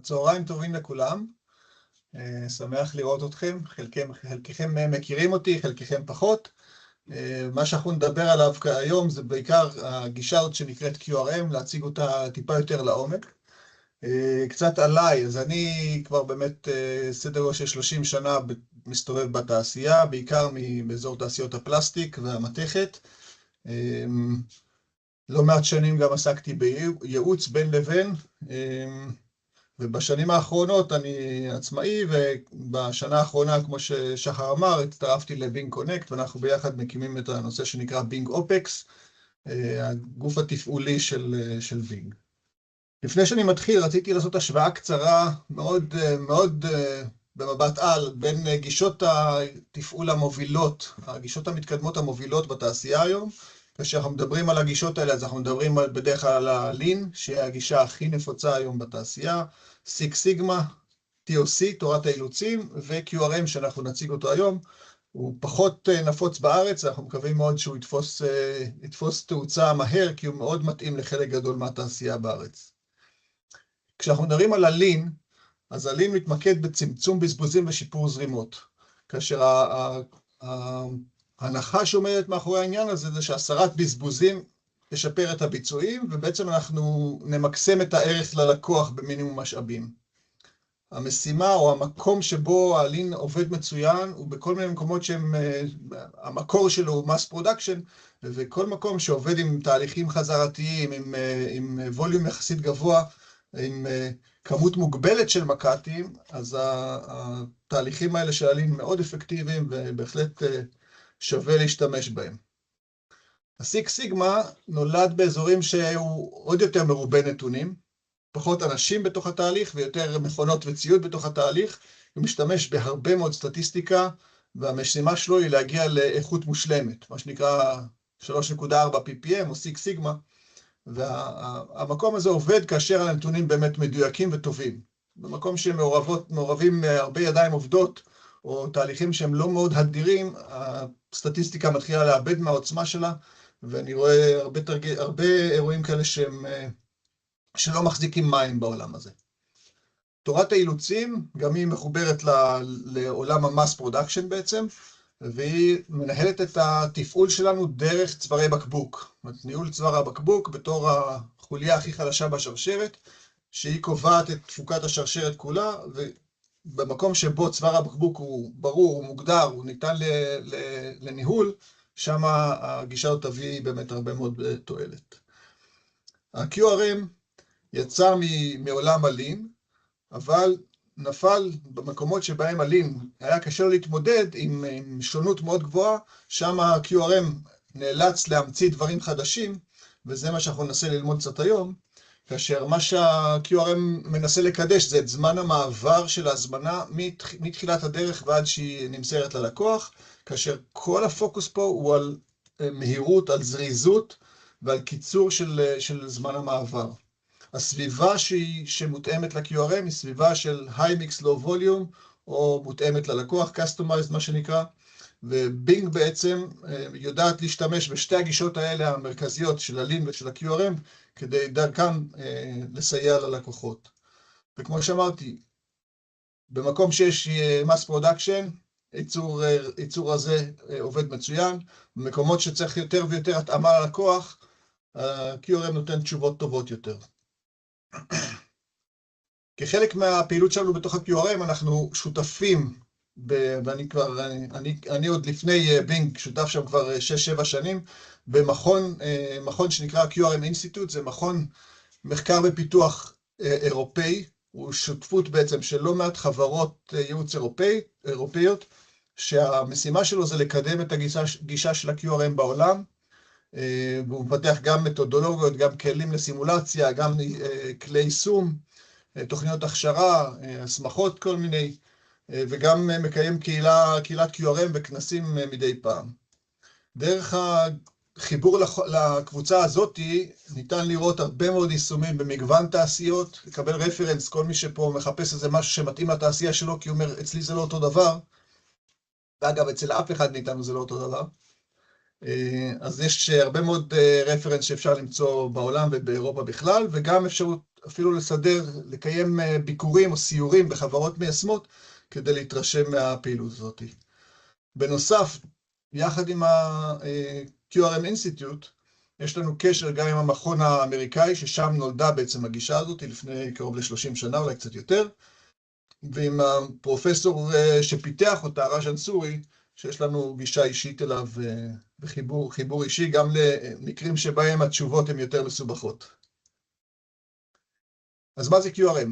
צהריים טובים לכולם, שמח לראות אתכם, חלקכם מכירים אותי, חלקכם פחות. מה שאנחנו נדבר עליו היום זה בעיקר הגישה הזאת שנקראת QRM, להציג אותה טיפה יותר לעומק. קצת עליי, אז אני כבר באמת סדר גודל של 30 שנה מסתובב בתעשייה, בעיקר באזור תעשיות הפלסטיק והמתכת. לא מעט שנים גם עסקתי בייעוץ בין לבין, ובשנים האחרונות אני עצמאי, ובשנה האחרונה, כמו ששחר אמר, הצטרפתי לבינג קונקט, ואנחנו ביחד מקימים את הנושא שנקרא בינג אופקס, הגוף התפעולי של בינג. לפני שאני מתחיל, רציתי לעשות השוואה קצרה, מאוד במבט על, בין גישות התפעול המובילות, הגישות המתקדמות המובילות בתעשייה היום. כאשר אנחנו מדברים על הגישות האלה, אז אנחנו מדברים בדרך כלל על הלין, שהיא הגישה הכי נפוצה היום בתעשייה, Six Sigma, TOC, תורת האילוצים, ו-QRM שאנחנו נציג אותו היום. הוא פחות נפוץ בארץ, אנחנו מקווים מאוד שהוא יתפוס תאוצה מהר, כי הוא מאוד מתאים לחלק גדול מהתעשייה בארץ. כשאנחנו מדברים על הלין, אז הלין מתמקד בצמצום בזבוזים ושיפור זרימות, כאשר ההנחה שעומדת מאחורי העניין הזה זה שהסרת בזבוזים תשפר את הביצועים, ובעצם אנחנו נמקסם את הערך ללקוח במינימום משאבים. המשימה או המקום שבו הלין עובד מצוין, הוא בכל מיני מקומות המקור שלו הוא mass production, וכל מקום שעובד עם תהליכים חזרתיים, עם ווליום יחסית גבוה, עם כמות מוגבלת של מקטים, אז התהליכים האלה של הלין מאוד אפקטיביים, ובהחלט שווה להשתמש בהם. ה-Six Sigma נולד באזורים שהוא עוד יותר מרובה נתונים, פחות אנשים בתוך התהליך ויותר מכונות וציוד בתוך התהליך, הוא משתמש בהרבה מאוד סטטיסטיקה, והמשימה שלו היא להגיע לאיכות מושלמת, מה שנקרא 3.4 ppm או Six Sigma, והמקום הזה עובד כאשר הנתונים באמת מדויקים וטובים. במקום שמעורבים הרבה ידיים עובדות, או תהליכים שהם לא מאוד הדירים, הסטטיסטיקה מתחילה לאבד מהעוצמה שלה, ואני רואה הרבה אירועים כאלה שלא מחזיקים מים בעולם הזה. תורת האילוצים, גם היא מחוברת לעולם המס פרודקשן בעצם, והיא מנהלת את התפעול שלנו דרך צווארי בקבוק. ניהול צוואר הבקבוק בתור החוליה הכי חלשה בשרשרת, שהיא קובעת את תפוקת השרשרת כולה, במקום שבו צוואר הבקבוק הוא ברור, הוא מוגדר, הוא ניתן לניהול, שם הגישה הזאת תביא באמת הרבה מאוד תועלת. ה-QRM יצא מעולם הלין, אבל נפל במקומות שבהם הלין היה קשה לו להתמודד עם שונות מאוד גבוהה, שם ה-QRM נאלץ להמציא דברים חדשים, וזה מה שאנחנו ננסה ללמוד קצת היום, כאשר מה שה-QRM מנסה לקדש זה את זמן המעבר של ההזמנה מתחילת הדרך ועד שהיא נמסרת ללקוח, כאשר כל הפוקוס פה הוא על מהירות, על זריזות ועל קיצור של זמן המעבר. הסביבה שמותאמת ל-QRM היא סביבה של high mix low volume או מותאמת ללקוח, customized מה שנקרא, ובינג בעצם יודעת להשתמש בשתי הגישות האלה המרכזיות של הלין ושל ה-QRM, כדי דרכם לסייע ללקוחות. וכמו שאמרתי, במקום שיש mass production, ייצור הזה עובד מצוין, במקומות שצריך יותר ויותר התאמה ללקוח, ה-QRM נותן תשובות טובות יותר. כחלק מהפעילות שלנו בתוך ה-QRM, אנחנו שותפים, ואני עוד לפני בינג שותף שם כבר 6-7 שנים, במכון שנקרא QRM Institute, זה מכון מחקר ופיתוח אירופאי, הוא שותפות בעצם של לא מעט חברות ייעוץ אירופאיות, שהמשימה שלו זה לקדם את הגישה של ה-QRM בעולם, והוא מפתח גם מתודולוגיות, גם כלים לסימולציה, גם כלי יישום, תוכניות הכשרה, הסמכות כל מיני, וגם מקיים קהילת QRM וכנסים מדי פעם. דרך החיבור לקבוצה הזאת ניתן לראות הרבה מאוד יישומים במגוון תעשיות, לקבל רפרנס, כל מי שפה מחפש איזה משהו שמתאים לתעשייה שלו, כי הוא אומר, אצלי זה לא אותו דבר, ואגב, אצל אף אחד מאיתנו זה לא אותו דבר. אז יש הרבה מאוד רפרנס שאפשר למצוא בעולם ובאירופה בכלל, וגם אפשרות אפילו לקיים ביקורים או סיורים בחברות מיישמות, כדי להתרשם מהפעילות הזאת. בנוסף, יחד עם ה-QRM Institute, יש לנו קשר גם עם המכון האמריקאי, ששם נולדה בעצם הגישה הזאת לפני קרוב ל-30 שנה, אולי קצת יותר, ועם הפרופסור שפיתח אותה, ראז'ן סורי, שיש לנו גישה אישית אליו וחיבור אישי, גם למקרים שבהם התשובות הן יותר מסובכות. אז מה זה QRM?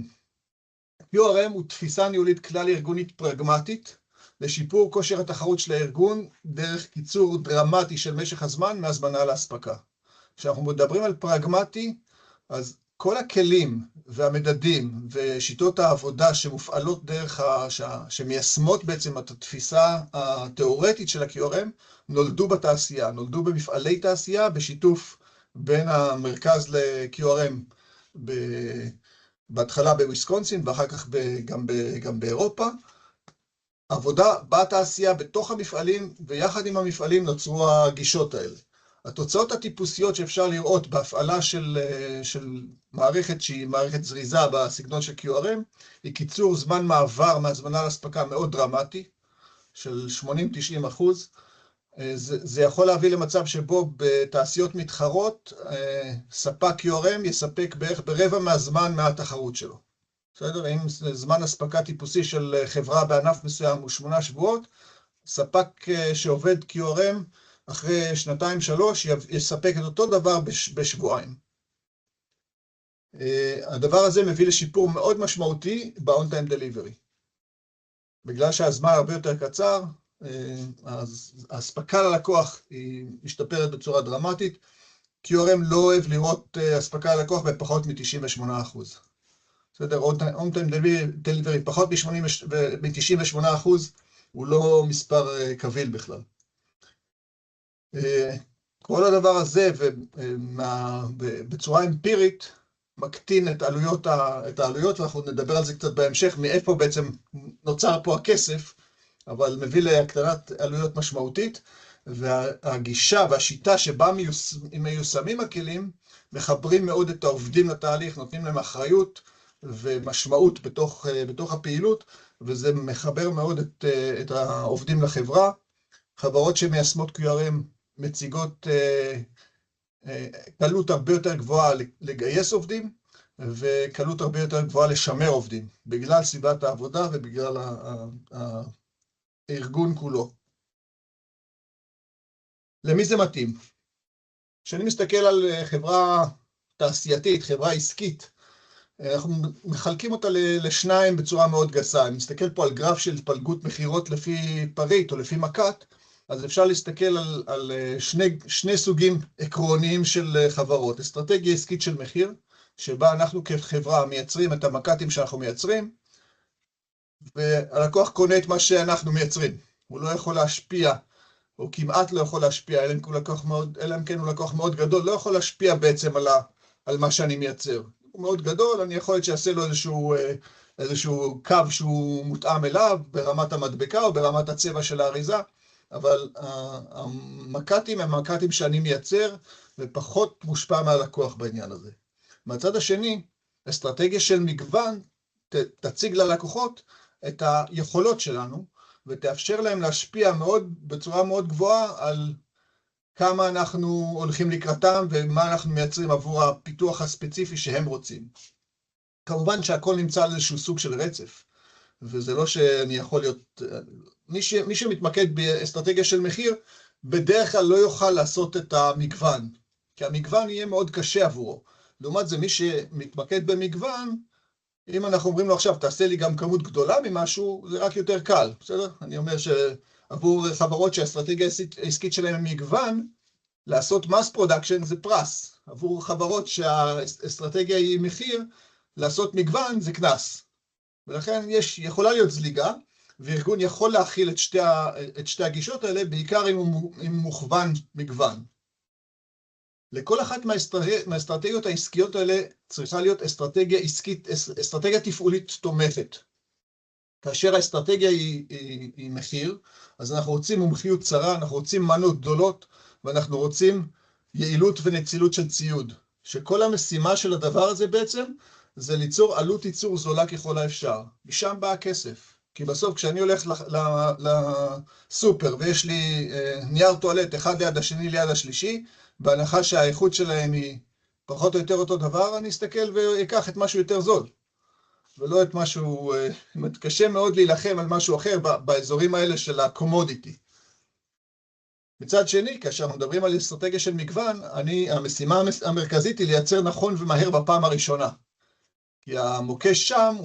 QRM הוא תפיסה ניהולית כלל ארגונית פרגמטית, לשיפור כושר התחרות של הארגון, דרך קיצור דרמטי של משך הזמן מהזמנה להספקה. כשאנחנו מדברים על פרגמטי, אז כל הכלים והמדדים ושיטות העבודה שמופעלות דרך שמיישמות בעצם את התפיסה התיאורטית של ה-QRM, נולדו בתעשייה, נולדו במפעלי תעשייה, בשיתוף בין המרכז ל-QRM בהתחלה בוויסקונסין ואחר כך גם באירופה. עבודה בתעשייה, בתוך המפעלים, ויחד עם המפעלים נוצרו הגישות האלה. התוצאות הטיפוסיות שאפשר לראות בהפעלה של מערכת שהיא מערכת זריזה בסגנון של QRM, היא קיצור זמן מעבר מהזמנה להספקה מאוד דרמטי, של 80-90%. זה יכול להביא למצב שבו בתעשיות מתחרות, ספק QRM יספק בערך ברבע מהזמן מהתחרות שלו. בסדר? אם זמן הספקה טיפוסי של חברה בענף מסוים הוא 8 שבועות, ספק שעובד QRM אחרי 2-3 יספק את אותו דבר בשבועיים. הדבר הזה מביא לשיפור מאוד משמעותי ב-on-time delivery. בגלל שהזמן הרבה יותר קצר, אז ההספקה ללקוח היא משתפרת בצורה דרמטית. QRM לא אוהב לראות הספקה ללקוח בפחות מ-98%. בסדר, on-time delivery פחות מ-98% הוא לא מספר קביל בכלל. כל הדבר הזה בצורה אמפירית מקטין את העלויות, ואנחנו נדבר על זה קצת בהמשך, מאיפה בעצם נוצר פה הכסף, אבל מביא להקטנת עלויות משמעותית, והגישה והשיטה שבה מיושמים הכלים, מחברים מאוד את העובדים לתהליך, נותנים להם אחריות ומשמעות בתוך הפעילות, וזה מחבר מאוד את העובדים לחברה. חברות שמיישמות QRM מציגות קלות הרבה יותר גבוהה לגייס עובדים, וקלות הרבה יותר גבוהה לשמר עובדים, בגלל סביבת העבודה ובגלל הארגון כולו. למי זה מתאים? כשאני מסתכל על חברה תעשייתית, חברה עסקית, אנחנו מחלקים אותה לשניים בצורה מאוד גסה. אני מסתכל פה על גרף של התפלגות מחירות לפי פריט או לפי מקת, אז אפשר להסתכל על שני סוגים עקרוניים של חברות. אסטרטגיה עסקית של מחיר, שבה אנחנו כחברה מייצרים את המקטים שאנחנו מייצרים, והלקוח קונה את מה שאנחנו מייצרים. הוא לא יכול להשפיע, או כמעט לא יכול להשפיע, אלא אם כן הוא לקוח מאוד גדול, לא יכול להשפיע בעצם על מה שאני מייצר. הוא מאוד גדול, אני יכול להיות שיעשה לו איזשהו קו שהוא מותאם אליו, ברמת המדבקה או ברמת הצבע של האריזה, אבל המקטים הם המקטים שאני מייצר, ופחות מושפע מהלקוח בעניין הזה. מהצד השני, אסטרטגיה של מגוון תציג ללקוחות את היכולות שלנו, ותאפשר להם להשפיע בצורה מאוד גבוהה על כמה אנחנו הולכים לקראתם, ומה אנחנו מייצרים עבור הפיתוח הספציפי שהם רוצים. כמובן שהכל נמצא על איזשהו סוג של רצף, וזה לא שאני יכול להיות... מי שמתמקד באסטרטגיה של מחיר, בדרך כלל לא יוכל לעשות את המגוון, כי המגוון יהיה מאוד קשה עבורו. לעומת זה, מי שמתמקד במגוון, אם אנחנו אומרים לו עכשיו, תעשה לי גם כמות גדולה ממשהו, זה רק יותר קל, בסדר? אני אומר שעבור חברות שהאסטרטגיה העסקית שלהם היא מגוון, לעשות mass production זה פרס. עבור חברות שהאסטרטגיה היא מחיר, לעשות מגוון זה כנס. ולכן יכולה להיות זליגה, וארגון יכול להכיל את שתי הגישות האלה, בעיקר אם הוא מוכוון מגוון. לכל אחת מהאסטרטגיות העסקיות האלה צריכה להיות אסטרטגיה עסקית, אסטרטגיה תפעולית תומכת. כאשר האסטרטגיה היא מחיר, אז אנחנו רוצים מומחיות צרה, אנחנו רוצים מנות גדולות, ואנחנו רוצים יעילות ונצילות של ציוד. שכל המשימה של הדבר הזה בעצם, זה ליצור עלות ייצור זולה ככל האפשר. משם בא הכסף. כי בסוף כשאני הולך לסופר ויש לי נייר טואלט אחד ליד השני ליד השלישי, בהנחה שהאיכות שלהם היא פחות או יותר אותו דבר, אני אסתכל ויקח את משהו יותר זול. ולא את משהו, קשה מאוד להילחם על משהו אחר באזורים האלה של הקומודיטי. מצד שני, כאשר אנחנו מדברים על אסטרטגיה של מגוון, המשימה המרכזית היא לייצר נכון ומהר בפעם הראשונה. כי המוקש שם,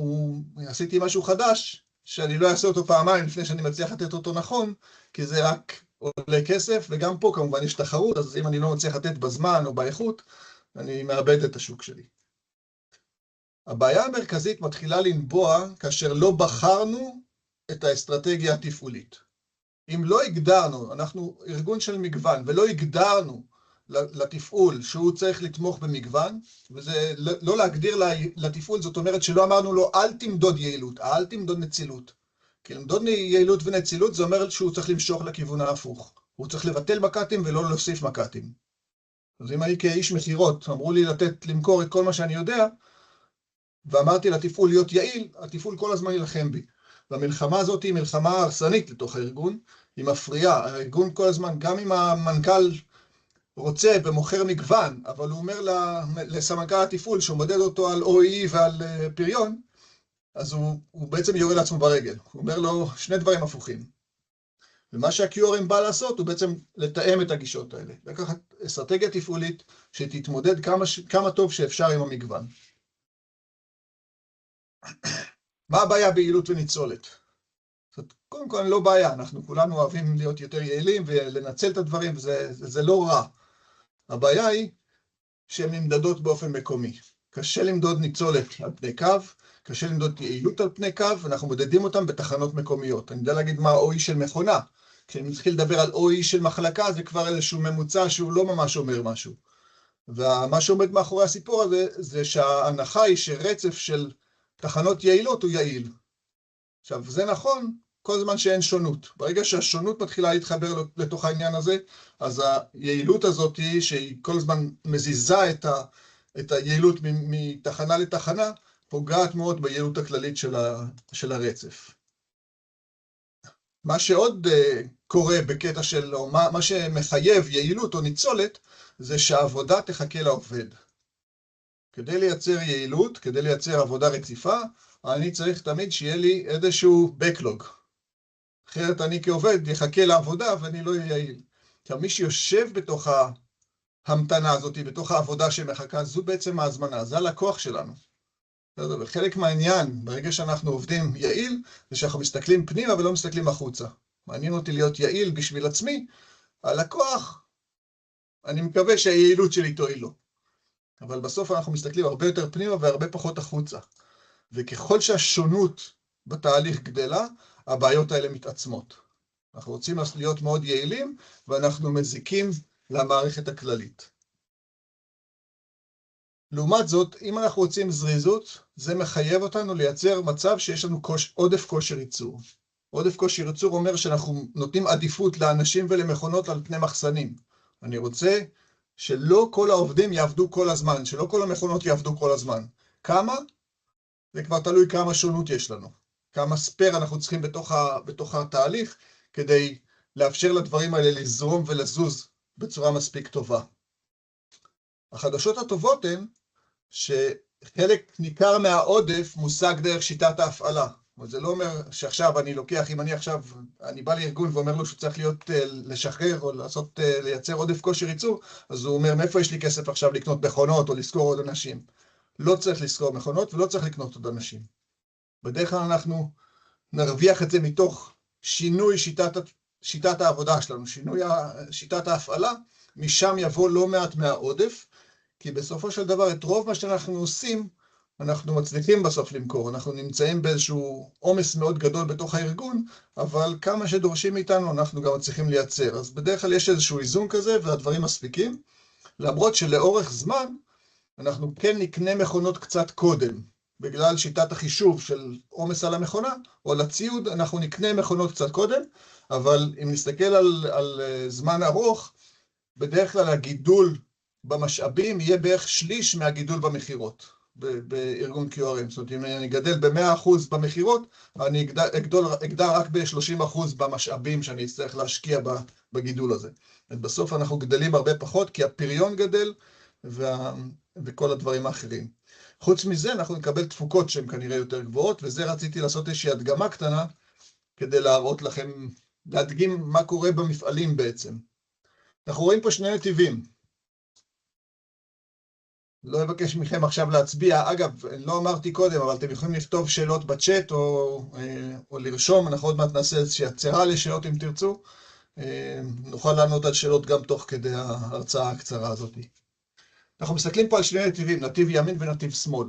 עשיתי משהו חדש, שאני לא אעשה אותו פעמיים לפני שאני מצליח לתת אותו נכון, כי זה רק עולה כסף, וגם פה כמובן יש תחרות, אז אם אני לא מצליח לתת בזמן או באיכות, אני מאבד את השוק שלי. הבעיה המרכזית מתחילה לנבוע כאשר לא בחרנו את האסטרטגיה התפעולית. אם לא הגדרנו, אנחנו ארגון של מגוון, ולא הגדרנו לתפעול שהוא צריך לתמוך במגוון, וזה לא להגדיר לתפעול, זאת אומרת שלא אמרנו לו אל תמדוד יעילות, אל תמדוד נצילות. כי למדוד יעילות ונצילות זה אומר שהוא צריך למשוך לכיוון ההפוך. הוא צריך לבטל מקטים ולא להוסיף מקטים. אז אם אני כאיש מחירות, אמרו לי למכור את כל מה שאני יודע, ואמרתי לתפעול להיות יעיל, התפעול כל הזמן ילחם בי. והמלחמה הזאת היא מלחמה הרסנית לתוך הארגון, היא מפריעה. הארגון כל הזמן, גם אם המנכ"ל רוצה ומוכר מגוון, אבל הוא אומר לסמנכ"ל התפעול שהוא מודד אותו על OE ועל פריון, אז הוא בעצם יורה לעצמו ברגל. הוא אומר לו שני דברים הפוכים. ומה שה-QRM בא לעשות הוא בעצם לתאם את הגישות האלה. לקחת אסטרטגיה תפעולית שתתמודד כמה טוב שאפשר עם המגוון. מה הבעיה ביעילות וניצולת? קודם כל לא בעיה, אנחנו כולנו אוהבים להיות יותר יעילים ולנצל את הדברים, וזה לא רע. הבעיה היא שהן נמדדות באופן מקומי. קשה למדוד ניצולת על פני קו, קשה למדוד יעילות על פני קו, ואנחנו מודדים אותם בתחנות מקומיות. אני יודע להגיד מה ה-OE של מכונה. כשאני מתחיל לדבר על OE של מחלקה, זה כבר איזשהו ממוצע שהוא לא ממש אומר משהו. ומה שעומד מאחורי הסיפור הזה, זה שההנחה היא שרצף של תחנות יעילות הוא יעיל. עכשיו, זה נכון כל זמן שאין שונות. ברגע שהשונות מתחילה להתחבר לתוך העניין הזה, אז היעילות הזאת היא שהיא כל הזמן מזיזה את היעילות מתחנה לתחנה, פוגעת מאוד ביעילות הכללית של הרצף. מה שעוד קורה בקטע של, או מה שמחייב יעילות או ניצולת, זה שהעבודה תחכה לעובד. כדי לייצר יעילות, כדי לייצר עבודה רציפה, אני צריך תמיד שיהיה לי איזשהו backlog. אחרת אני כעובד יחכה לעבודה ואני לא אהיה יעיל. עכשיו מי שיושב בתוך ההמתנה הזאת, בתוך העבודה שמחכה, זו בעצם ההזמנה, זה הלקוח שלנו. וחלק מהעניין, ברגע שאנחנו עובדים יעיל, זה שאנחנו מסתכלים פנימה ולא מסתכלים החוצה. מעניין אותי להיות יעיל בשביל עצמי, הלקוח, אני מקווה שהיעילות שלי תועיל לו. אבל בסוף אנחנו מסתכלים הרבה יותר פנימה והרבה פחות החוצה. וככל שהשונות בתהליך גדלה, הבעיות האלה מתעצמות. אנחנו רוצים להיות מאוד יעילים, ואנחנו מזיקים למערכת הכללית. לעומת זאת, אם אנחנו רוצים זריזות, זה מחייב אותנו לייצר מצב שיש לנו עודף כושר ייצור. עודף כושר ייצור אומר שאנחנו נותנים עדיפות לאנשים ולמכונות על פני מחסנים. אני רוצה שלא כל העובדים יעבדו כל הזמן, שלא כל המכונות יעבדו כל הזמן. כמה? זה כבר תלוי כמה שונות יש לנו. כמה ספר אנחנו צריכים בתוך התהליך, כדי לאפשר לדברים האלה לזרום ולזוז בצורה מספיק טובה. החדשות הטובות הן שחלק ניכר מהעודף מושג דרך שיטת ההפעלה. זה לא אומר שעכשיו אני לוקח, אם אני בא לארגון ואומר לו שהוא צריך לשחרר או לייצר עודף כושר ייצור, אז הוא אומר, מאיפה יש לי כסף עכשיו לקנות מכונות או לשכור עוד אנשים? לא צריך לשכור מכונות ולא צריך לקנות עוד אנשים. בדרך כלל אנחנו נרוויח את זה מתוך שינוי שיטת העבודה שלנו, שינוי שיטת ההפעלה, משם יבוא לא מעט מהעודף, כי בסופו של דבר את רוב מה שאנחנו עושים, אנחנו מצליחים בסוף למכור, אנחנו נמצאים באיזשהו עומס מאוד גדול בתוך הארגון, אבל כמה שדורשים מאיתנו אנחנו גם מצליחים לייצר. אז בדרך כלל יש איזשהו איזון כזה והדברים מספיקים, למרות שלאורך זמן אנחנו כן נקנה מכונות קצת קודם, בגלל שיטת החישוב של עומס על המכונה, או לציוד אנחנו נקנה מכונות קצת קודם, אבל אם נסתכל על זמן ארוך, בדרך כלל הגידול במשאבים יהיה בערך שליש מהגידול במחירות. בארגון QRM. זאת אומרת, אם אני גדל ב-100% במחירות, אני אגדל רק ב-30% במשאבים שאני אצטרך להשקיע בגידול הזה. בסוף אנחנו גדלים הרבה פחות, כי הפריון גדל וכל הדברים האחרים. חוץ מזה, אנחנו נקבל תפוקות שהן כנראה יותר גבוהות, וזה רציתי לעשות איזושהי הדגמה קטנה, כדי להראות לכם, להדגים מה קורה במפעלים בעצם. אנחנו רואים פה שני נתיבים. לא אבקש מכם עכשיו להצביע. אגב, לא אמרתי קודם, אבל אתם יכולים לכתוב שאלות בצ'אט או לרשום. אנחנו עוד מעט נעשה איזושהי הצהרה לשאלות אם תרצו. נוכל לענות על שאלות גם תוך כדי ההרצאה הקצרה הזאת. אנחנו מסתכלים פה על שני נתיבים, נתיב ימין ונתיב שמאל.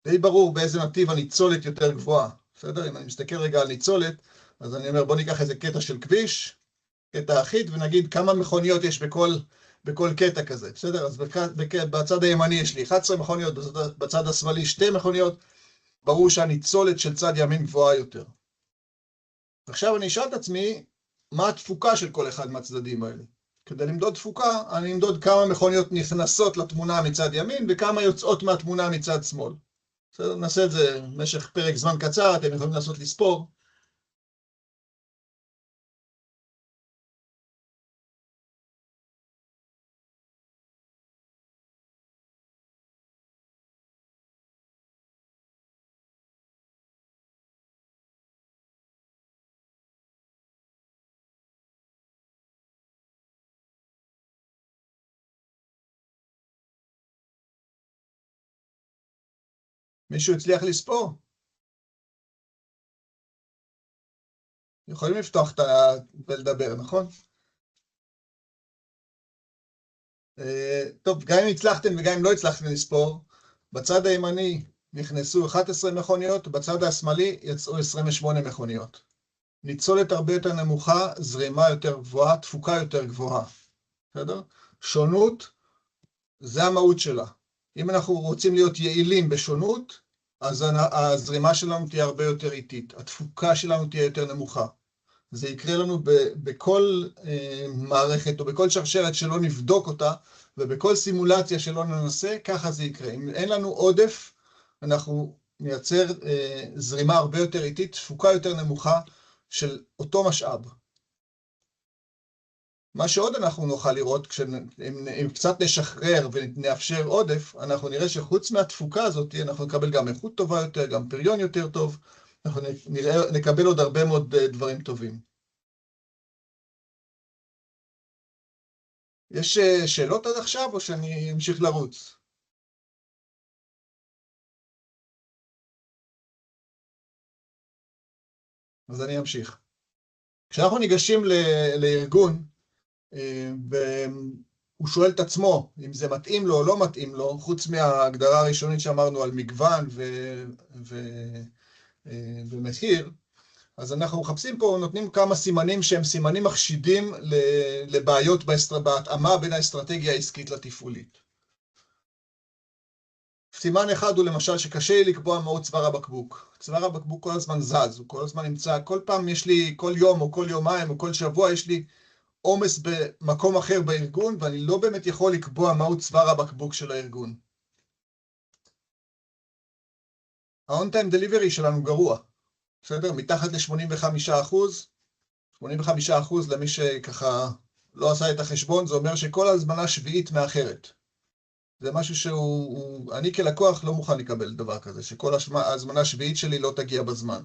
די ברור באיזה נתיב הניצולת יותר גבוהה. בסדר? אם אני מסתכל רגע על ניצולת, אז אני אומר, בוא ניקח איזה קטע של כביש, קטע אחיד, ונגיד כמה מכוניות יש בכל קטע כזה. בסדר? אז בצד הימני יש לי 11 מכוניות, בצד השמאלי 2 מכוניות. ברור שהניצולת של צד ימין גבוהה יותר. עכשיו אני אשאל את עצמי, מה התפוקה של כל אחד מהצדדים האלה? כדי למדוד תפוקה, אני אמדוד כמה מכוניות נכנסות לתמונה מצד ימין, וכמה יוצאות מהתמונה מצד שמאל. בסדר? נעשה את זה במשך פרק זמן קצר, אתם יכולים לעשות לספור. מישהו הצליח לספור? יכולים לפתוח ולדבר, נכון? טוב, גם אם הצלחתם וגם אם לא הצלחתם לספור, בצד הימני נכנסו 11 מכוניות, בצד השמאלי יצאו 28 מכוניות. ניצולת הרבה יותר נמוכה, זרימה יותר גבוהה, תפוקה יותר גבוהה. בסדר? שונות, זה המהות שלה. אם אנחנו רוצים להיות יעילים בשונות, אז הזרימה שלנו תהיה הרבה יותר איטית, התפוקה שלנו תהיה יותר נמוכה. זה יקרה לנו בכל מערכת או בכל שרשרת שלא נבדוק אותה, ובכל סימולציה שלא ננסה, ככה זה יקרה. אם אין לנו עודף, אנחנו נייצר זרימה הרבה יותר איטית, תפוקה יותר נמוכה של אותו משאב. מה שעוד אנחנו נוכל לראות, אם קצת נשחרר ונאפשר עודף, אנחנו נראה שחוץ מהתפוקה הזאת, אנחנו נקבל גם איכות טובה יותר, גם פריון יותר טוב, אנחנו נקבל עוד הרבה מאוד דברים טובים. יש שאלות עד עכשיו או שאני אמשיך לרוץ? אז אני אמשיך. כשאנחנו ניגשים לארגון, והוא שואל את עצמו אם זה מתאים לו או לא מתאים לו, חוץ מההגדרה הראשונית שאמרנו על מגוון ומחיר, אז אנחנו מחפשים פה, נותנים כמה סימנים שהם סימנים מחשידים לבעיות בהתאמה בין האסטרטגיה העסקית לתפעולית. סימן אחד הוא למשל שקשה לי לקבוע מהו צוואר הבקבוק. צוואר הבקבוק כל הזמן זז, הוא כל הזמן נמצא, כל פעם יש לי, כל יום או כל יומיים או כל שבוע יש לי עומס במקום אחר בארגון, ואני לא באמת יכול לקבוע מהו צוואר הבקבוק של הארגון. ה-on-time delivery שלנו גרוע, בסדר? מתחת ל-85%, 85% למי שככה לא עשה את החשבון, זה אומר שכל הזמנה שביעית מאחרת. זה משהו שהוא, אני כלקוח לא מוכן לקבל דבר כזה, שכל הזמנה השביעית שלי לא תגיע בזמן.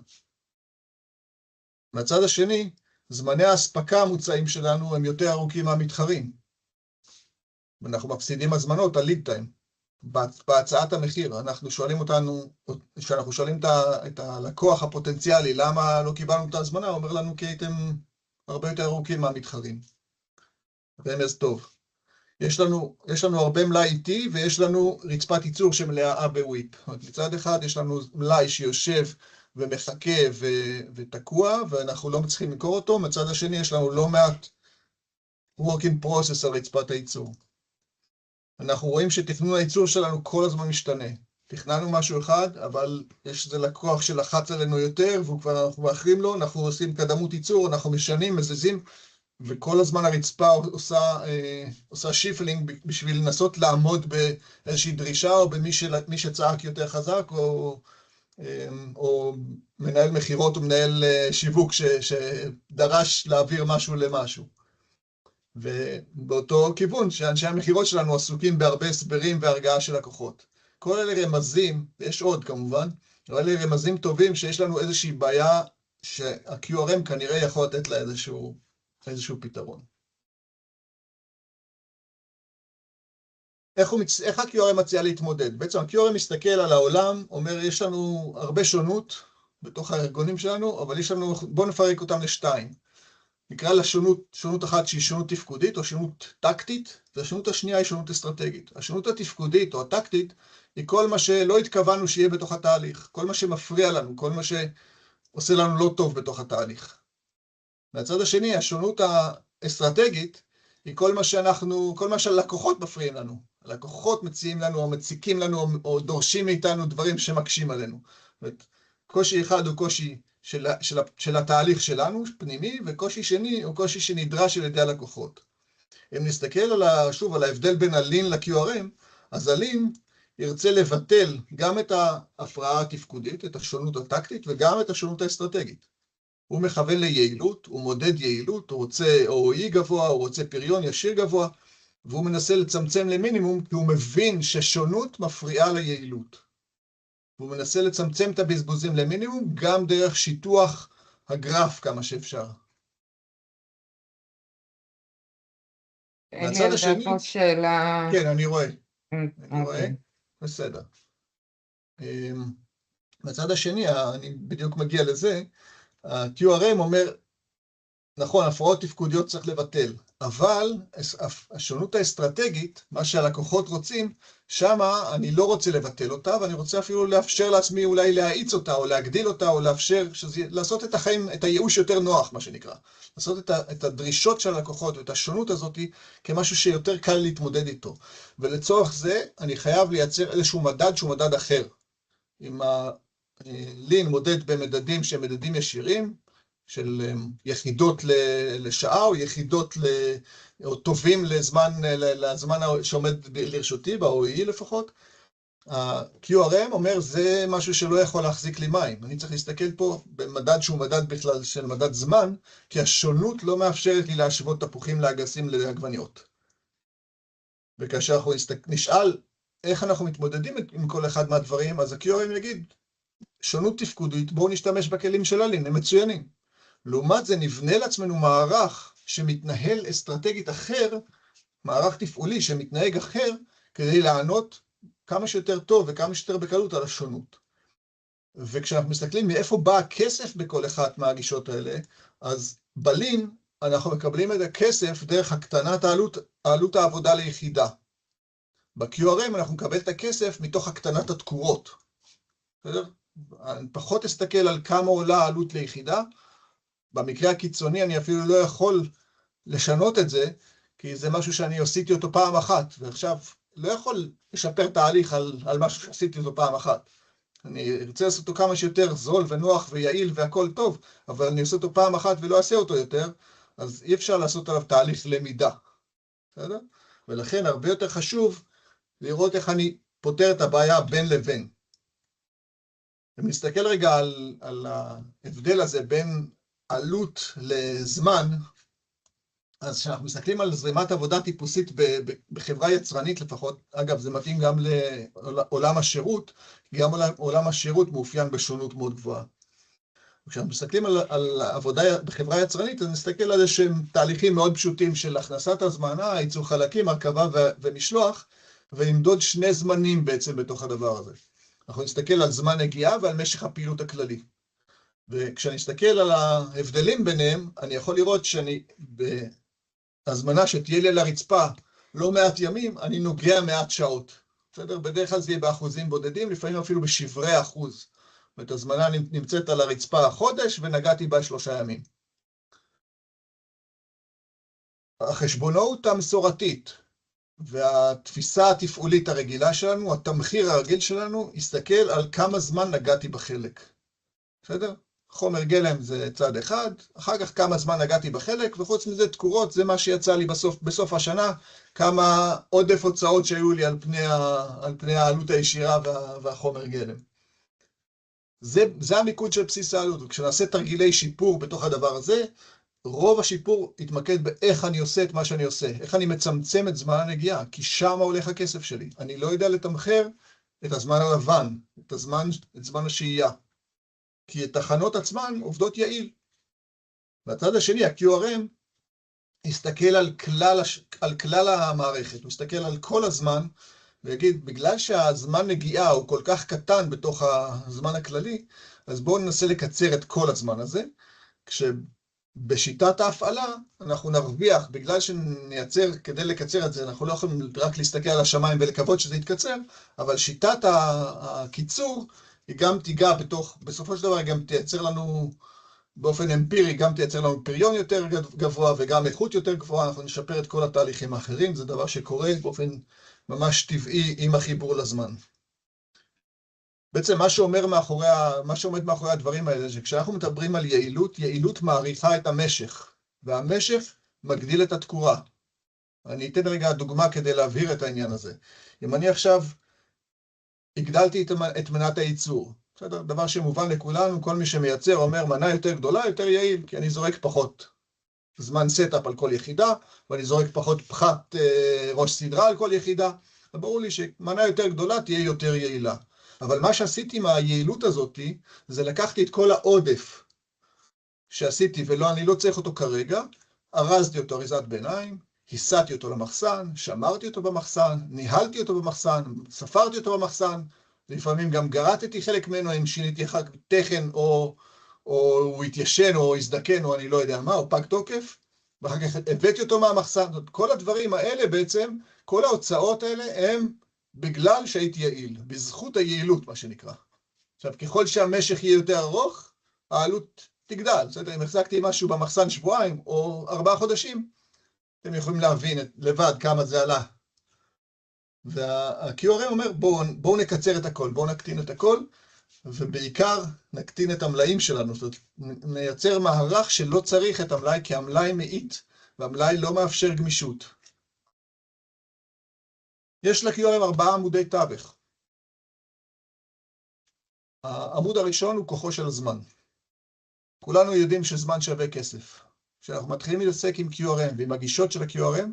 מהצד השני, זמני ההספקה המוצאים שלנו הם יותר ארוכים מהמתחרים. ואנחנו מפסידים הזמנות על ליד טיים. בהצעת המחיר, אנחנו שואלים כשאנחנו שואלים את הלקוח הפוטנציאלי, למה לא קיבלנו את ההזמנה, הוא אומר לנו כי הייתם הרבה יותר ארוכים מהמתחרים. רמז טוב. יש לנו הרבה מלאי איטי, ויש לנו רצפת ייצור שמלאה בוויפ. מצד אחד יש לנו מלאי שיושב ומחכה ותקוע, ואנחנו לא מצליחים למכור אותו. מצד השני יש לנו לא מעט work in process על רצפת הייצור. אנחנו רואים שתכנון הייצור שלנו כל הזמן משתנה. תכננו משהו אחד, אבל יש איזה לקוח שלחץ עלינו יותר, ואנחנו מאחרים לו, אנחנו עושים קדמות ייצור, אנחנו משנים, מזיזים, וכל הזמן הרצפה עושה שיפלינג בשביל לנסות לעמוד באיזושהי דרישה, או במי שצעק יותר חזק, או מנהל מחירות או מנהל שיווק שדרש להעביר משהו למשהו. ובאותו כיוון שאנשי המחירות שלנו עסוקים בהרבה הסברים והרגעה של לקוחות. כל אלה רמזים, יש עוד כמובן, אבל אלה רמזים טובים שיש לנו איזושהי בעיה שה-QRM כנראה יכול לתת לה איזשהו פתרון. איך ה-QRM מציע להתמודד? בעצם ה-QRM מסתכל על העולם, אומר יש לנו הרבה שונות בתוך הארגונים שלנו, אבל בואו נפרק אותם לשתיים. נקרא לה שונות אחת שהיא שונות תפקודית או שונות טקטית, והשונות השנייה היא שונות אסטרטגית. השונות התפקודית או הטקטית היא כל מה שלא התכוונו שיהיה בתוך התהליך, כל מה שמפריע לנו, כל מה שעושה לנו לא טוב בתוך התהליך. מהצד השני, השונות האסטרטגית היא כל מה שהלקוחות מפריעים לנו. הלקוחות מציעים לנו או מציקים לנו או דורשים מאיתנו דברים שמקשים עלינו. קושי אחד הוא קושי של התהליך שלנו, פנימי, וקושי שני הוא קושי שנדרש על ידי הלקוחות. אם נסתכל שוב על ההבדל בין הלין ל-QRM, אז הלין ירצה לבטל גם את ההפרעה התפקודית, את השונות הטקטית, וגם את השונות האסטרטגית. הוא מכוון ליעילות, הוא מודד יעילות, הוא רוצה OE גבוה, הוא רוצה פריון ישיר גבוה, והוא מנסה לצמצם למינימום, כי הוא מבין ששונות מפריעה ליעילות. והוא מנסה לצמצם את הבזבוזים למינימום, גם דרך שיטוח הגרף כמה שאפשר. מהצד השני... פה שאלה... כן, אני רואה. אני רואה. בסדר. מהצד השני, אני בדיוק מגיע לזה, ה-QRM אומר, נכון, הפרעות תפקודיות צריך לבטל, אבל השונות האסטרטגית, מה שהלקוחות רוצים, שמה אני לא רוצה לבטל אותה, ואני רוצה אפילו לאפשר לעצמי אולי להאיץ אותה, או להגדיל אותה, או לאפשר, לעשות את החיים, את הייאוש יותר נוח, מה שנקרא. לעשות את הדרישות של הלקוחות, ואת השונות הזאת, כמשהו שיותר קל להתמודד איתו. ולצורך זה, אני חייב לייצר איזשהו מדד שהוא מדד אחר. אם הלין מודד במדדים שהם מדדים ישירים, של יחידות לשעה, או יחידות או טובים לזמן שעומד לרשותי, ב-OE לפחות. ה-QRM אומר, זה משהו שלא יכול להחזיק לי מים. אני צריך להסתכל פה במדד שהוא מדד בכלל של מדד זמן, כי השונות לא מאפשרת לי להשוות תפוחים לאגסים לעגבניות. וכאשר אנחנו נשאל איך אנחנו מתמודדים עם כל אחד מהדברים, אז ה-QRM יגיד, שונות תפקודית, בואו נשתמש בכלים של הלין, הם מצוינים. לעומת זה נבנה לעצמנו מערך שמתנהל אסטרטגית אחר, מערך תפעולי שמתנהג אחר, כדי לענות כמה שיותר טוב וכמה שיותר בקלות על השונות. וכשאנחנו מסתכלים מאיפה בא הכסף בכל אחת מהגישות האלה, אז בלין אנחנו מקבלים את הכסף דרך הקטנת העלות העבודה ליחידה. ב-QRM אנחנו נקבל את הכסף מתוך הקטנת התקורות. בסדר? אני פחות אסתכל על כמה עולה העלות ליחידה, במקרה הקיצוני אני אפילו לא יכול לשנות את זה, כי זה משהו שאני עשיתי אותו פעם אחת, ועכשיו לא יכול לשפר תהליך על משהו שעשיתי אותו פעם אחת. אני ארצה לעשות אותו כמה שיותר זול ונוח ויעיל והכל טוב, אבל אני עושה אותו פעם אחת ולא אעשה אותו יותר, אז אי אפשר לעשות עליו תהליך למידה. בסדר? ולכן הרבה יותר חשוב לראות איך אני פותר את הבעיה בין לבין. אם נסתכל רגע על ההבדל הזה בין עלות לזמן, אז כשאנחנו מסתכלים על זרימת עבודה טיפוסית בחברה יצרנית לפחות, אגב זה מתאים גם לעולם השירות, גם עולם השירות מאופיין בשונות מאוד גבוהה. כשאנחנו מסתכלים על עבודה בחברה יצרנית, אז נסתכל על איזשהם תהליכים מאוד פשוטים של הכנסת הזמנה, ייצור חלקים, הרכבה ומשלוח, ונמדוד שני זמנים בעצם בתוך הדבר הזה. אנחנו נסתכל על זמן הגיעה ועל משך הפעילות הכללי. וכשאני אסתכל על ההבדלים ביניהם, אני יכול לראות שאני בהזמנה שתהיה לי על הרצפה לא מעט ימים, אני נוגע מעט שעות. בסדר? בדרך כלל זה יהיה באחוזים בודדים, לפעמים אפילו בשברי אחוז. זאת אומרת, הזמנה נמצאת על הרצפה חודש ונגעתי בה 3 ימים. החשבונאות המסורתית והתפיסה התפעולית הרגילה שלנו, התמחיר הרגיל שלנו, יסתכל על כמה זמן נגעתי בחלק. בסדר? חומר גלם זה צד אחד, אחר כך כמה זמן נגעתי בחלק, וחוץ מזה תקורות, זה מה שיצא לי בסוף השנה, כמה עודף הוצאות שהיו לי על פני העלות הישירה והחומר גלם. זה המיקוד של בסיס העלות, וכשנעשה תרגילי שיפור בתוך הדבר הזה, רוב השיפור יתמקד באיך אני עושה את מה שאני עושה, איך אני מצמצם את זמן הנגיעה, כי שם הולך הכסף שלי. אני לא יודע לתמחר את הזמן הלבן, את זמן השהייה, כי התחנות עצמן עובדות יעיל. והצד השני, ה-QRM, יסתכל על כלל המערכת, הוא יסתכל על כל הזמן, ויגיד, בגלל שהזמן נגיעה הוא כל כך קטן בתוך הזמן הכללי, אז בואו ננסה לקצר את כל הזמן הזה, כשבשיטת ההפעלה אנחנו נרוויח, בגלל שנייצר, כדי לקצר את זה, אנחנו לא יכולים רק להסתכל על השמיים ולקוות שזה יתקצר, אבל שיטת הקיצור היא גם תיגע בסופו של דבר היא גם תייצר לנו, באופן אמפירי, גם תייצר לנו פריון יותר גבוה וגם איכות יותר גבוהה, אנחנו נשפר את כל התהליכים האחרים, זה דבר שקורה באופן ממש טבעי עם החיבור לזמן. בעצם מה שעומד מאחורי הדברים האלה, שכשאנחנו מדברים על יעילות, יעילות מעריכה את המשך, והמשך מגדיל את התקורה. אני אתן רגע דוגמה כדי להבהיר את העניין הזה. אם אני עכשיו הגדלתי את מנת הייצור, בסדר? דבר שמובן לכולנו, כל מי שמייצר אומר מנה יותר גדולה, יותר יעיל, כי אני זורק פחות זמן סטאפ על כל יחידה, ואני זורק פחות פחת ראש סדרה על כל יחידה, וברור לי שמנה יותר גדולה תהיה יותר יעילה. אבל מה שעשיתי עם היעילות הזאת, זה לקחתי את כל העודף שעשיתי, אני לא צריך אותו כרגע, ארזתי אותו אריזת ביניים, הסעתי אותו למחסן, שמרתי אותו במחסן, ניהלתי אותו במחסן, ספרתי אותו במחסן, לפעמים גם גרטתי חלק ממנו, אם שיניתי אחר תכן, או הוא התיישן, או הזדקן, או אני לא יודע מה, או פג תוקף, ואחר כך הבאתי אותו מהמחסן. כל הדברים האלה בעצם, כל ההוצאות האלה הם בגלל שהייתי יעיל, בזכות היעילות, מה שנקרא. עכשיו, ככל שהמשך יהיה יותר ארוך, העלות תגדל. בסדר, אם החזקתי משהו במחסן שבועיים, או 4 חודשים, אתם יכולים להבין לבד כמה זה עלה. וה-QRM אומר, בואו נקצר את הכל, בואו נקטין את הכל, ובעיקר נקטין את המלאים שלנו. זאת אומרת, נייצר מערך שלא צריך את המלאי, כי המלאי מאית, והמלאי לא מאפשר גמישות. יש ל-QRM 4 עמודי תווך. העמוד הראשון הוא כוחו של הזמן. כולנו יודעים שזמן שווה כסף. כשאנחנו מתחילים להתעסק עם QRM ועם הגישות של ה-QRM,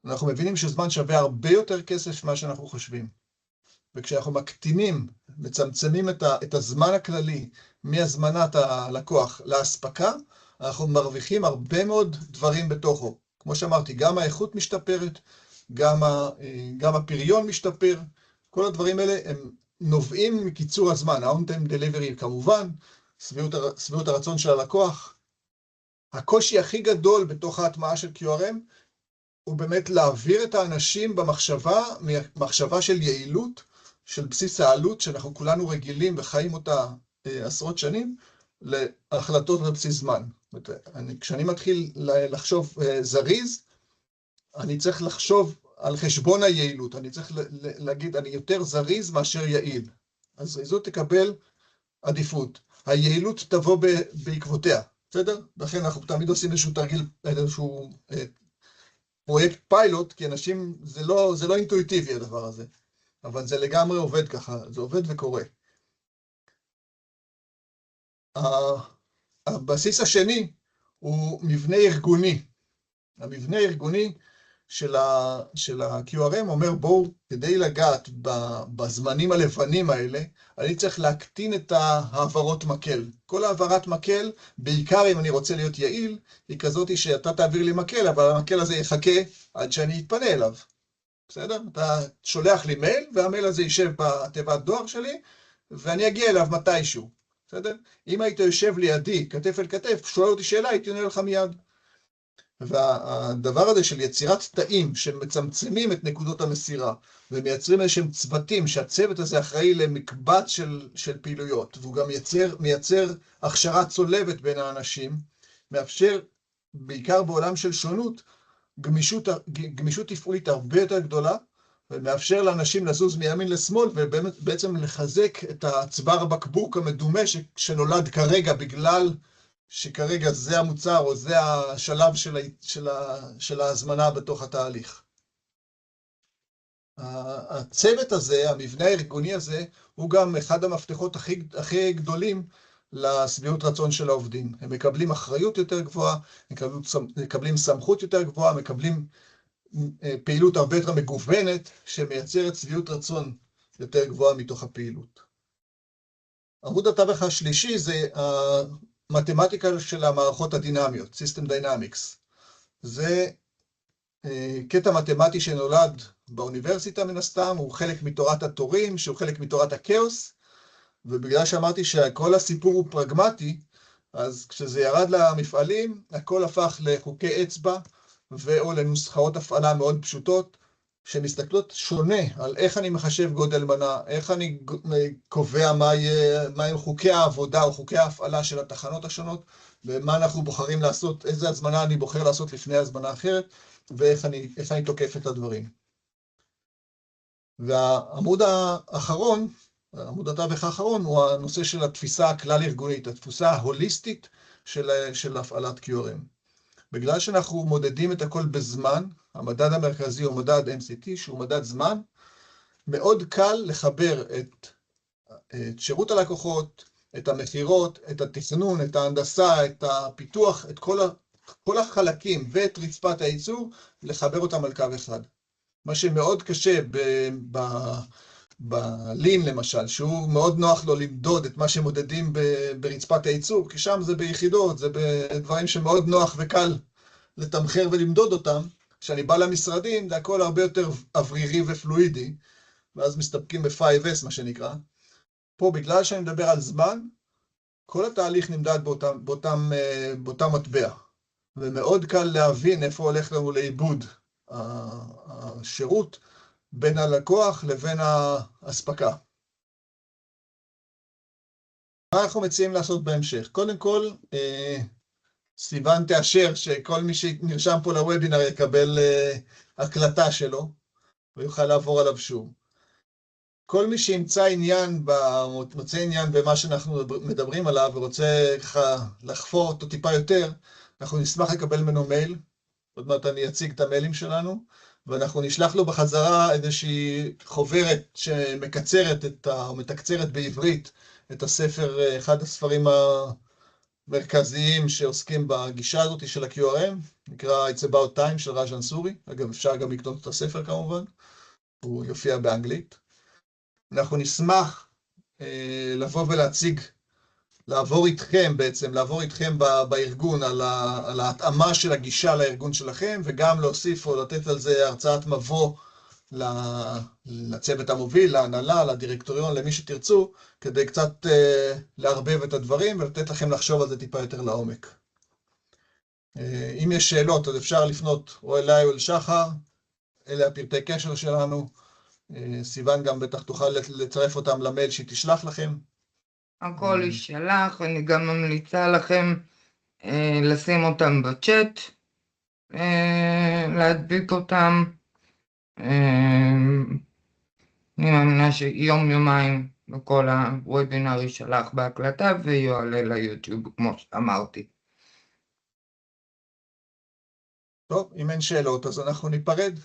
אנחנו מבינים שזמן שווה הרבה יותר כסף ממה שאנחנו חושבים. וכשאנחנו מקטינים, מצמצמים את הזמן הכללי מהזמנת הלקוח להספקה, אנחנו מרוויחים הרבה מאוד דברים בתוכו. כמו שאמרתי, גם האיכות משתפרת, גם הפריון משתפר, כל הדברים האלה הם נובעים מקיצור הזמן, ה-on-time delivery כמובן, שביעות הרצון של הלקוח. הקושי הכי גדול בתוך ההטמעה של QRM, הוא באמת להעביר את האנשים במחשבה של יעילות, של בסיס העלות, שאנחנו כולנו רגילים וחיים אותה עשרות שנים, להחלטות בבסיס זמן. כשאני מתחיל לחשוב זריז, אני צריך לחשוב על חשבון היעילות, אני צריך להגיד, אני יותר זריז מאשר יעיל. הזריזות תקבל עדיפות, היעילות תבוא בעקבותיה, בסדר? לכן אנחנו תמיד עושים איזשהו תרגיל, איזשהו פרויקט פיילוט, כי אנשים, זה לא אינטואיטיבי הדבר הזה, אבל זה לגמרי עובד ככה, זה עובד וקורה. הבסיס השני הוא מבנה ארגוני. המבנה הארגוני של ה-QRM אומר, בואו, כדי לגעת בזמנים הלבנים האלה, אני צריך להקטין את העברות מקל. כל העברת מקל, בעיקר אם אני רוצה להיות יעיל, היא כזאת שאתה תעביר לי מקל, אבל המקל הזה יחכה עד שאני אתפנה אליו. בסדר? אתה שולח לי מייל, והמייל הזה יישב בתיבת דואר שלי, ואני אגיע אליו מתישהו. בסדר? אם היית יושב לידי, כתף אל כתף, שואל אותי שאלה, הייתי עונה לך מיד. והדבר הזה של יצירת תאים שמצמצמים את נקודות המסירה ומייצרים איזשהם צוותים שהצוות הזה אחראי למקבץ של פעילויות והוא גם מייצר הכשרה צולבת בין האנשים, מאפשר בעיקר בעולם של שונות גמישות תפעולית הרבה יותר גדולה ומאפשר לאנשים לזוז מימין לשמאל, ובעצם לחזק את הצוואר בקבוק המדומה שנולד כרגע, בגלל שכרגע זה המוצר או זה השלב של ההזמנה בתוך התהליך. הצוות הזה, המבנה הארגוני הזה, הוא גם אחד המפתחות הכי גדולים לשביעות רצון של העובדים. הם מקבלים אחריות יותר גבוהה, מקבלים סמכות יותר גבוהה, מקבלים פעילות הרבה יותר מגוונת, שמייצרת שביעות רצון יותר גבוהה מתוך הפעילות. עמוד התווך השלישי זה המתמטיקה של המערכות הדינמיות, System Dynamics. זה קטע מתמטי שנולד באוניברסיטה מן הסתם, הוא חלק מתורת התורים, שהוא חלק מתורת הכאוס, ובגלל שאמרתי שכל הסיפור הוא פרגמטי, אז כשזה ירד למפעלים, הכל הפך לחוקי אצבע, או לנוסחאות הפעלה מאוד פשוטות, שמסתכלות שונה על איך אני מחשב גודל מנה, איך אני קובע מהם חוקי העבודה או חוקי ההפעלה של התחנות השונות, ומה אנחנו בוחרים לעשות, איזה הזמנה אני בוחר לעשות לפני הזמנה אחרת, ואיך אני תוקף את הדברים. והעמוד האחרון, עמוד התווך האחרון, הוא הנושא של התפיסה הכלל ארגונית, התפיסה ההוליסטית של הפעלת QRM. בגלל שאנחנו מודדים את הכל בזמן, המדד המרכזי הוא מדד MCT, שהוא מדד זמן, מאוד קל לחבר את שירות הלקוחות, את המחירות, את התכנון, את ההנדסה, את הפיתוח, את כל החלקים ואת רצפת הייצור, לחבר אותם על קו אחד. מה שמאוד קשה בלין למשל, שהוא מאוד נוח לו למדוד את מה שמודדים ברצפת הייצור, כי שם זה ביחידות, זה בדברים שמאוד נוח וקל לתמחר ולמדוד אותם. כשאני בא למשרדים, זה הכל הרבה יותר אוורירי ופלואידי, ואז מסתפקים ב-5S, מה שנקרא. פה, בגלל שאני מדבר על זמן, כל התהליך נמדד באותה מטבע, ומאוד קל להבין איפה הולך לנו לאיבוד השירות בין הלקוח לבין ההספקה. מה אנחנו מציעים לעשות בהמשך? קודם כל, סיוון תאשר שכל מי שנרשם פה לוובינר יקבל הקלטה שלו, ויוכל לעבור עליו שוב. כל מי שימצא מוצא עניין במה שאנחנו מדברים עליו, ורוצה לחפור אותו טיפה יותר, אנחנו נשמח לקבל ממנו מייל, עוד מעט אני אציג את המיילים שלנו, ואנחנו נשלח לו בחזרה איזושהי חוברת שמקצרת או מתקצרת בעברית את הספר, אחד הספרים המרכזיים שעוסקים בגישה הזאת של ה-QRM, נקרא It's About Time של ראז'ן סורי, אגב אפשר גם לקנות את הספר כמובן, הוא יופיע באנגלית. אנחנו נשמח לבוא ולהציג, לעבור איתכם בארגון על ההתאמה של הגישה לארגון שלכם, וגם להוסיף או לתת על זה הרצאת מבוא לצוות המוביל, להנהלה, לדירקטוריון, למי שתרצו, כדי קצת להרבב את הדברים ולתת לכם לחשוב על זה טיפה יותר לעומק. אם יש שאלות, אז אפשר לפנות או אליי או אל שחר, אלה הפרטי קשר שלנו. סיוון גם בטח תוכל לצרף אותם למייל שהיא תשלח לכם. הכל יישלח, אני גם ממליצה לכם לשים אותם בצ'אט, להדביק אותם. אני מאמינה שיום-יומיים בכל הוובינר יישלח בהקלטה ויועלה ליוטיוב כמו שאמרתי. טוב, אם אין שאלות אז אנחנו ניפרד.